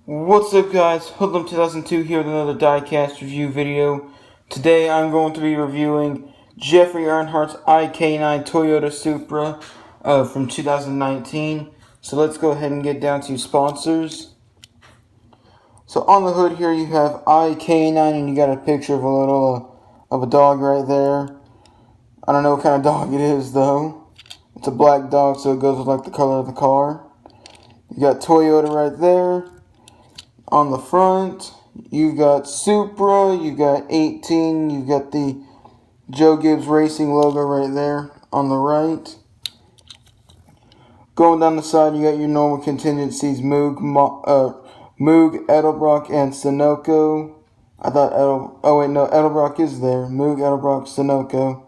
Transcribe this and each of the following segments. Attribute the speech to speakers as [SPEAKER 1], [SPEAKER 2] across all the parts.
[SPEAKER 1] What's up, guys? Hoodlum 2002 here with another Diecast review video. Today I'm going to be reviewing Jeffrey Earnhardt's iK9 Toyota Supra from 2019. So let's go ahead and get down to sponsors. So on the hood here you have iK9 and you got a picture of a little of a dog right there. I don't know what kind of dog it is though. It's a black dog, so it goes with like the color of the car. You got Toyota right there. On the front, you've got Supra, you've got 18, you've got the Joe Gibbs Racing logo right there on the right. Going down the side, you got your normal contingencies, Moog, Edelbrock, and Sunoco. I thought Edelbrock is there. Moog, Edelbrock, Sunoco.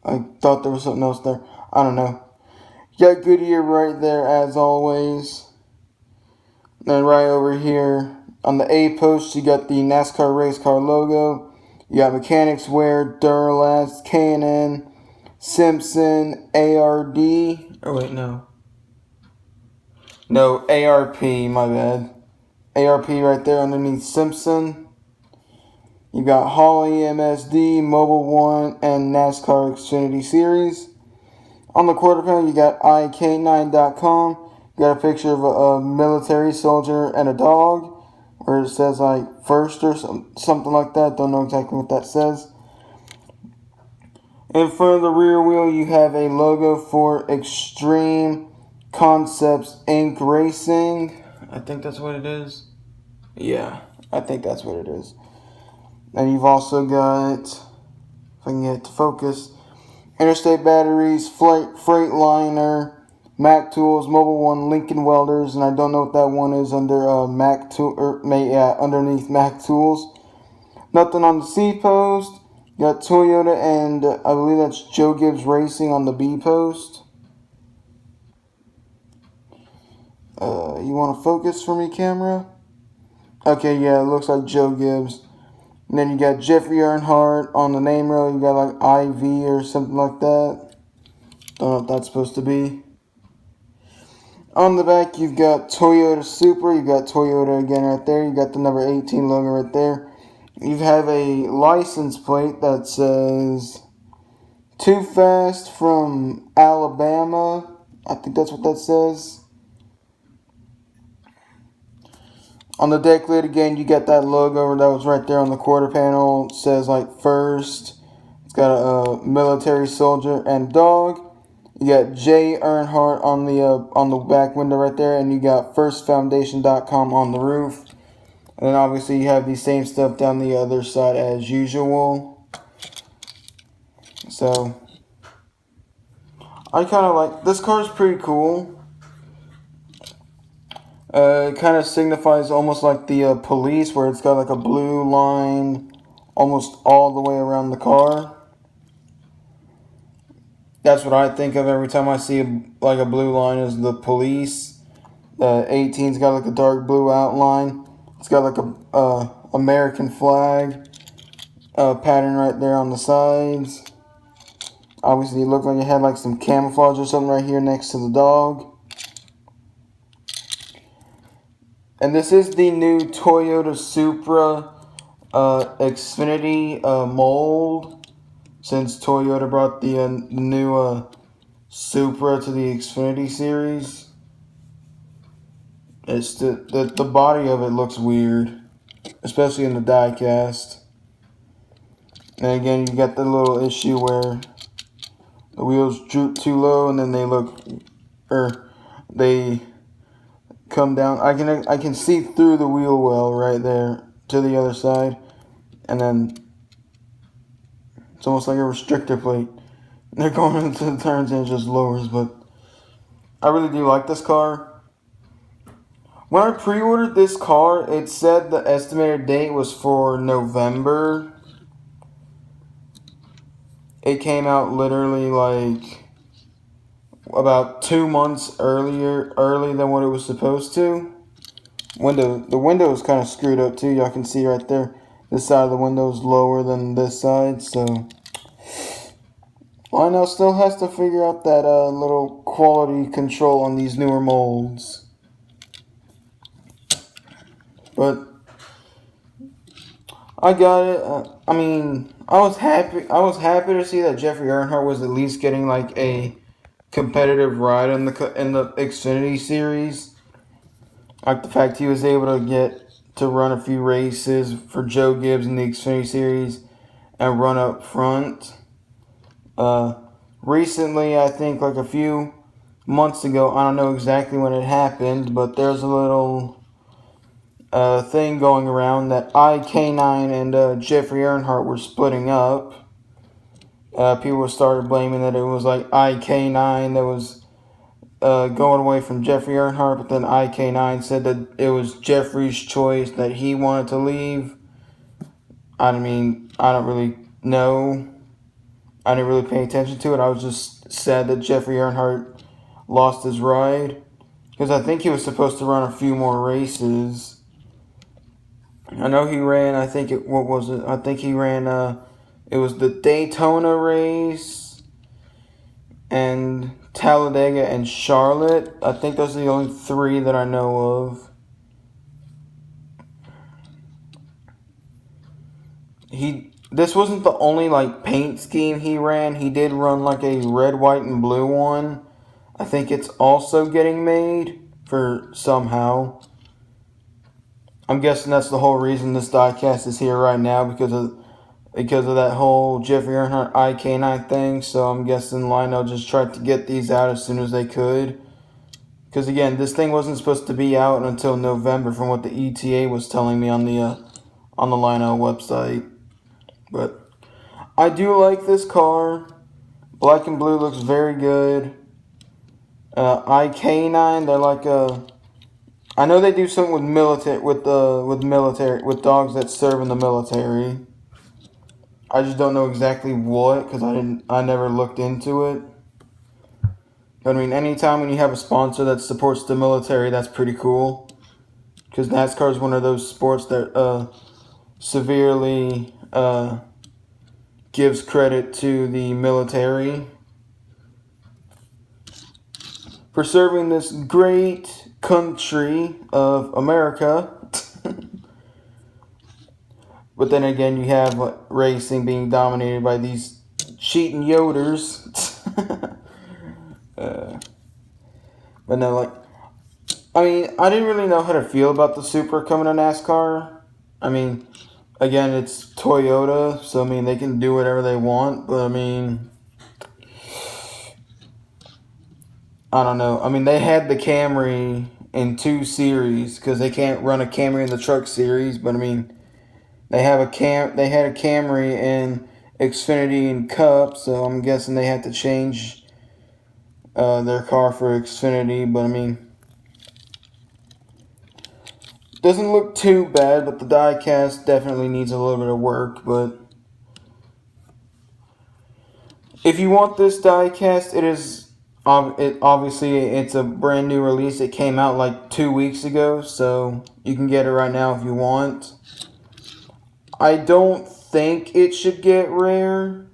[SPEAKER 1] I thought there was something else there. I don't know. You got Goodyear right there as always. And right over here, on the A post, you got the NASCAR race car logo. You got Mechanics Wear, Duralast, K&N, Simpson, ARD. Oh wait, no. No, ARP, my bad. ARP right there underneath Simpson. You got Holly, MSD, Mobile One, and NASCAR Xfinity Series. On the quarter panel, you got iK9.com. You got a picture of a military soldier and a dog, where it says like first or something like that. Don't know exactly what that says. In front of the rear wheel, you have a logo for Extreme Concepts Inc. Racing. I think that's what it is. Yeah, I think that's what it is. And you've also got, if I can get it to focus, Interstate Batteries, Freightliner, Mac Tools, Mobile One, Lincoln Welders, and I don't know what that one is under underneath Mac Tools. Nothing on the C post. You got Toyota and I believe that's Joe Gibbs Racing on the B post. You want to focus for me, camera? Okay, yeah, it looks like Joe Gibbs. And then you got Jeffrey Earnhardt on the name rail. You got like IV or something like that. Don't know what that's supposed to be. On the back, you've got Toyota Supra. You've got Toyota again right there. You got the number 18 logo right there. You have a license plate that says Too Fast from Alabama. I think that's what that says. On the deck lid again, you got that logo that was right there on the quarter panel. It says like first. It's got a military soldier and dog. You got J. Earnhardt on the back window right there, and you got firstfoundation.com on the roof. And then obviously you have the same stuff down the other side as usual. So I kind of like this car. Is pretty cool. It kind of signifies almost like the police, where it's got like a blue line almost all the way around the car. That's what I think of every time I see a blue line, is the police. The 18's got like a dark blue outline. It's got like a American flag pattern right there on the sides. Obviously, it looked like it had like some camouflage or something right here next to the dog. And this is the new Toyota Supra Xfinity mold. Since Toyota brought the new Supra to the Xfinity series, it's the body of it looks weird, especially in the diecast. And again, you got the little issue where the wheels droop too low and then they come down. I can see through the wheel well right there to the other side, and then it's almost like a restrictor plate. They're going into the turns and it just lowers, but I really do like this car. When I pre-ordered this car, it said the estimated date was for November. It came out literally like about 2 months early than what it was supposed to. The window is kind of screwed up too. Y'all can see right there. This side of the window is lower than this side, so Lionel still has to figure out that little quality control on these newer molds. but I got it. I mean, I was happy. I was happy to see that Jeffrey Earnhardt was at least getting like a competitive ride in the Xfinity series. Like the fact he was able to get to run a few races for Joe Gibbs in the Xfinity series and run up front. Recently, I think like a few months ago, I don't know exactly when it happened, but there's a little thing going around that iK9 and Jeffrey Earnhardt were splitting up. People started blaming that it was like iK9 that was going away from Jeffrey Earnhardt, but then iK9 said that it was Jeffrey's choice, that he wanted to leave. I mean, I don't really know. I didn't really pay attention to it. I was just sad that Jeffrey Earnhardt lost his ride, because I think he was supposed to run a few more races. I know he ran, I think it, what was it? I think he ran, it was the Daytona race and Talladega and Charlotte. I think those are the only three that I know of. This wasn't the only, like, paint scheme he ran. He did run, like, a red, white, and blue one. I think it's also getting made for somehow. I'm guessing that's the whole reason this diecast is here right now, because of that whole Jeffrey Earnhardt iK9 thing. So I'm guessing Lionel just tried to get these out as soon as they could. Because again, this thing wasn't supposed to be out until November, from what the ETA was telling me on the Lionel website. But I do like this car. Black and blue looks very good. iK9, they're like a. I know they do something with military with dogs that serve in the military. I just don't know exactly what, because I never looked into it. But I mean, anytime when you have a sponsor that supports the military, that's pretty cool. Because NASCAR is one of those sports that severely gives credit to the military for serving this great country of America. But then again, you have racing being dominated by these cheating Yoders. But no, like, I mean, I didn't really know how to feel about the Supra coming to NASCAR. I mean, again, it's Toyota, so I mean, they can do whatever they want, but I mean, I don't know. I mean, they had the Camry in 2 series, because they can't run a Camry in the truck series, but I mean, they had a Camry in Xfinity and Cup, so I'm guessing they had to change their car for Xfinity, but I mean, doesn't look too bad, but the diecast definitely needs a little bit of work. But if you want this diecast, obviously it's a brand new release. It came out like 2 weeks ago, so you can get it right now if you want. I don't think it should get rare.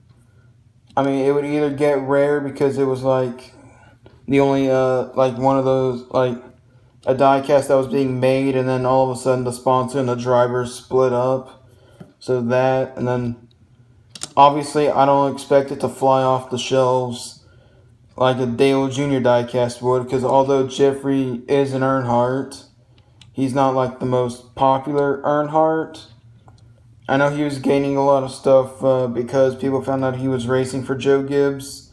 [SPEAKER 1] I mean, it would either get rare because it was like the only like one of those, like a diecast that was being made, and then all of a sudden the sponsor and the driver split up. So that, and then obviously I don't expect it to fly off the shelves like a Dale Jr. diecast would, because although Jeffrey is an Earnhardt, he's not like the most popular Earnhardt. I know he was gaining a lot of stuff because people found out he was racing for Joe Gibbs.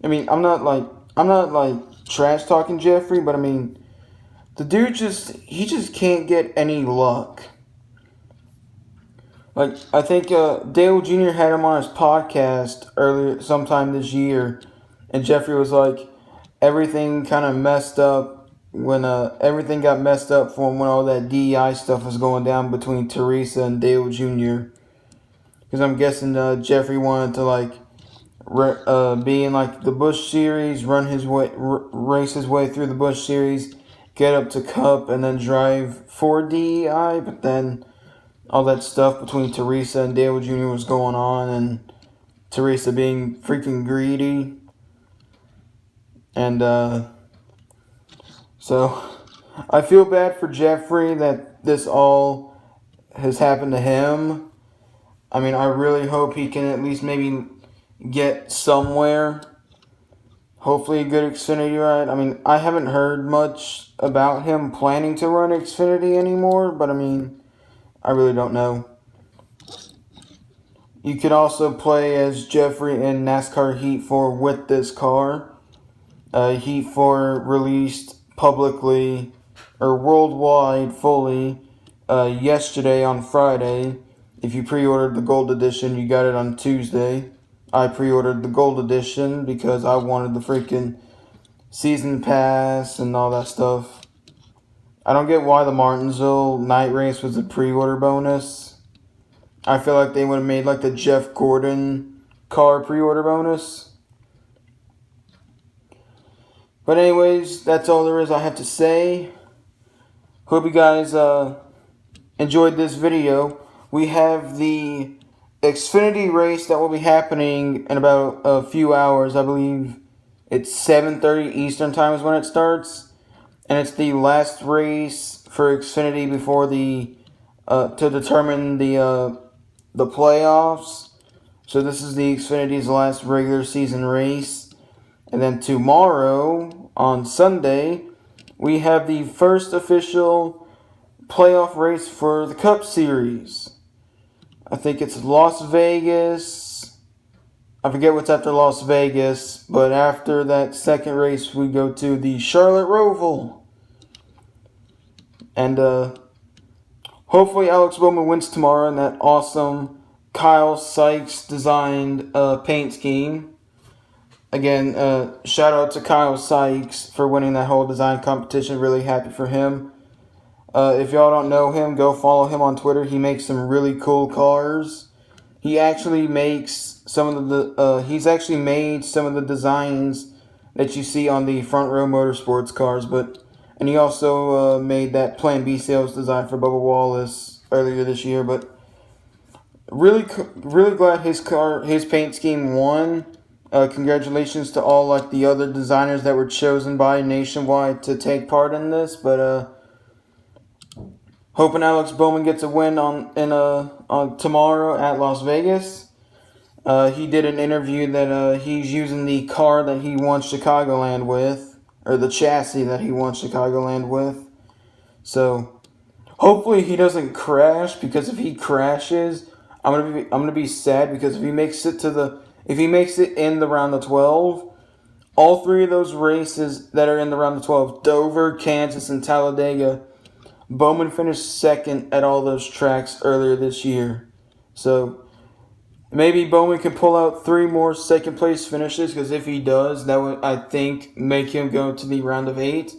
[SPEAKER 1] I mean, I'm not like trash talking Jeffrey, but I mean, the dude he just can't get any luck. Like, I think Dale Jr. had him on his podcast earlier, sometime this year, and Jeffrey was like, everything kind of messed up when everything got messed up for him when all that DEI stuff was going down between Teresa and Dale Jr. Because I'm guessing Jeffrey wanted to like be in like the Busch Series, run his way, race his way through the Busch Series, get up to Cup, and then drive for DEI. But then all that stuff between Teresa and Dale Jr. was going on, and Teresa being freaking greedy. And so I feel bad for Jeffrey that this all has happened to him. I mean, I really hope he can at least maybe get somewhere. Hopefully a good Xfinity ride. I mean, I haven't heard much about him planning to run Xfinity anymore, but I mean, I really don't know. You could also play as Jeffrey in NASCAR Heat 4 with this car. Heat 4 released publicly or worldwide fully yesterday on Friday. If you pre-ordered the Gold Edition, you got it on Tuesday. I pre-ordered the Gold Edition because I wanted the freaking Season Pass and all that stuff. I don't get why the Martinsville night race was a pre-order bonus. I feel like they would have made like the Jeff Gordon car pre-order bonus. But anyways, that's all there is I have to say. Hope you guys enjoyed this video. We have the Xfinity race that will be happening in about a few hours. I believe it's 7:30 Eastern time is when it starts. And it's the last race for Xfinity before the to determine the playoffs. So this is the Xfinity's last regular season race. And then tomorrow, on Sunday, we have the first official playoff race for the Cup Series. I think it's Las Vegas. I forget what's after Las Vegas, but after that second race, we go to the Charlotte Roval. And hopefully Alex Bowman wins tomorrow in that awesome Kyle Sykes designed paint scheme. Again, shout out to Kyle Sykes for winning that whole design competition. Really happy for him. If y'all don't know him, go follow him on Twitter. He makes some really cool cars. He actually makes some of the he's actually made some of the designs that you see on the Front Row Motorsports cars, and he also made that Plan B sales design for Bubba Wallace earlier this year. But really glad his paint scheme won. Congratulations to all like the other designers that were chosen by Nationwide to take part in this. But hoping Alex Bowman gets a win on tomorrow at Las Vegas. He did an interview that he's using the car that he won Chicagoland with, or the chassis that he won Chicagoland with. So hopefully he doesn't crash, because if he crashes, I'm gonna be sad, because if he makes it in the round of 12, all three of those races that are in the round of 12, Dover, Kansas, and Talladega, Bowman finished second at all those tracks earlier this year. So maybe Bowman can pull out 3 more second place finishes, because if he does, that would, I think, make him go to the round of 8.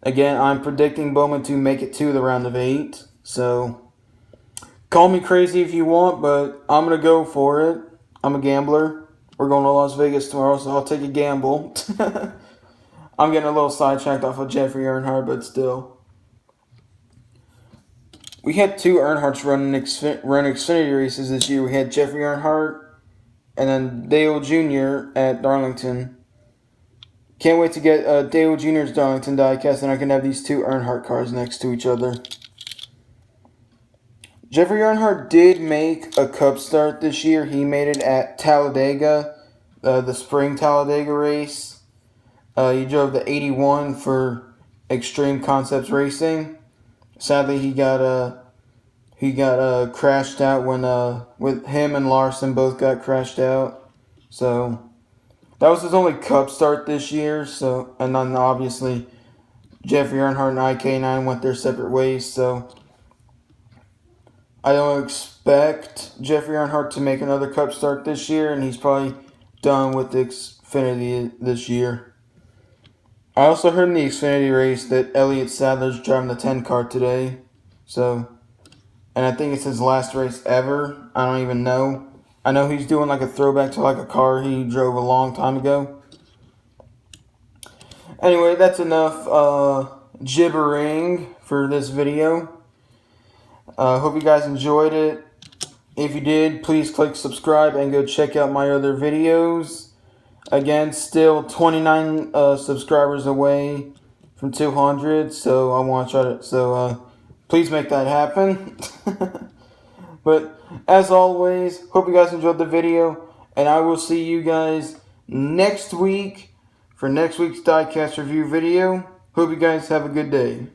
[SPEAKER 1] Again, I'm predicting Bowman to make it to the round of 8. So call me crazy if you want, but I'm going to go for it. I'm a gambler. We're going to Las Vegas tomorrow, so I'll take a gamble. I'm getting a little sidetracked off of Jeffrey Earnhardt, but still. We had 2 Earnhardts run Xfinity races this year. We had Jeffrey Earnhardt and then Dale Jr. at Darlington. Can't wait to get Dale Jr.'s Darlington diecast, and I can have these 2 Earnhardt cars next to each other. Jeffrey Earnhardt did make a Cup start this year. He made it at Talladega, the spring Talladega race. He drove the 81 for Extreme Concepts Racing. Sadly, he got crashed out when with him and Larson both got crashed out. So that was his only Cup start this year. So, and then obviously Jeffrey Earnhardt and iK9 went their separate ways. So I don't expect Jeffrey Earnhardt to make another Cup start this year, and he's probably done with Xfinity this year. I also heard in the Xfinity race that Elliott Sadler's driving the 10 car today. So, and I think it's his last race ever. I don't even know. I know he's doing like a throwback to like a car he drove a long time ago. Anyway, that's enough gibbering for this video. Hope you guys enjoyed it. If you did, please click subscribe and go check out my other videos. Again, still 29 subscribers away from 200. So I want to try to. So please make that happen. But as always, hope you guys enjoyed the video, and I will see you guys next week for next week's Diecast review video. Hope you guys have a good day.